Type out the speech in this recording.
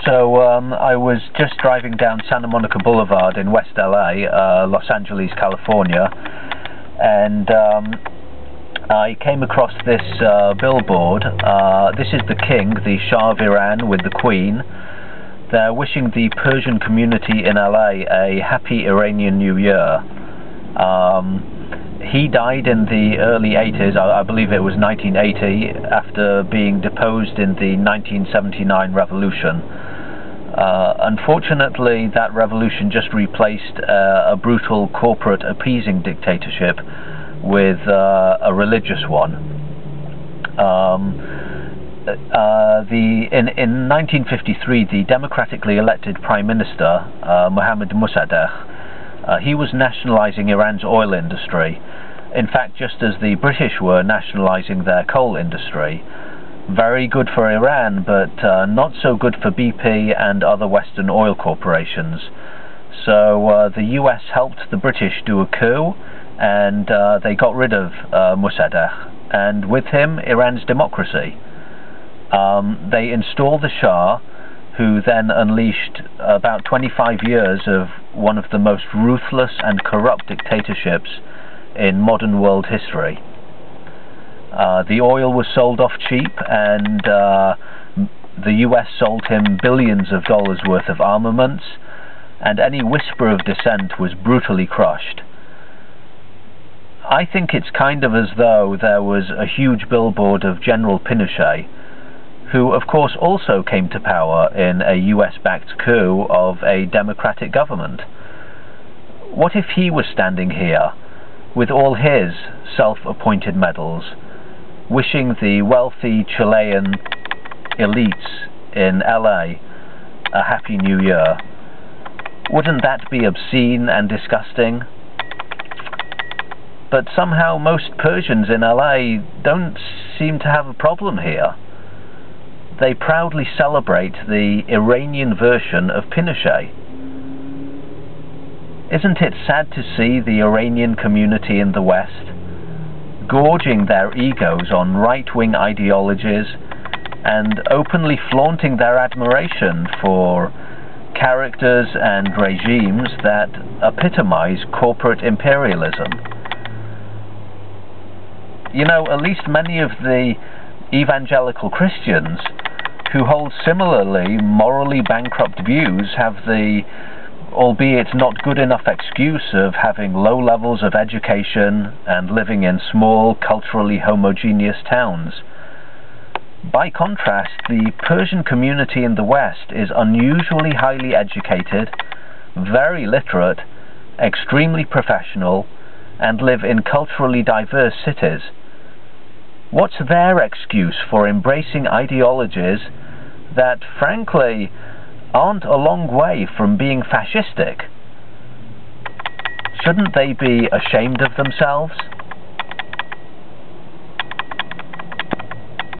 I was just driving down Santa Monica Boulevard in West LA, Los Angeles, California, and I came across this billboard. This is the king, the Shah of Iran, with the Queen. They're wishing the Persian community in LA a happy Iranian New Year. He died in the early 80s, I believe it was 1980, after being deposed in the 1979 revolution. Unfortunately, that revolution just replaced a brutal corporate appeasing dictatorship with a religious one. In 1953, the democratically elected Prime Minister, Mohammad Reza Shah Pahlavi, he was nationalizing Iran's oil industry. In fact, just as the British were nationalizing their coal industry. Very good for Iran, but not so good for BP and other Western oil corporations. So the US helped the British do a coup, and they got rid of Mossadegh, and with him Iran's democracy. They installed the Shah, who then unleashed about 25 years of one of the most ruthless and corrupt dictatorships in modern world history. The oil was sold off cheap, and the US sold him billions of dollars worth of armaments, and any whisper of dissent was brutally crushed. I think it's kind of as though there was a huge billboard of General Pinochet, who of course also came to power in a US-backed coup of a democratic government. What if he was standing here, with all his self-appointed medals, wishing the wealthy Chilean elites in LA a happy new year? Wouldn't that be obscene and disgusting? But somehow most Persians in LA don't seem to have a problem here. They proudly celebrate the Iranian version of Pinochet. Isn't it sad to see the Iranian community in the West gorging their egos on right-wing ideologies and openly flaunting their admiration for characters and regimes that epitomize corporate imperialism? You know, at least many of the evangelical Christians who hold similarly morally bankrupt views have the, albeit not good enough, excuse of having low levels of education and living in small, culturally homogeneous towns. By contrast, the Persian community in the West is unusually highly educated, very literate, extremely professional, and live in culturally diverse cities. What's their excuse for embracing ideologies that, frankly, aren't a long way from being fascistic? Shouldn't they be ashamed of themselves?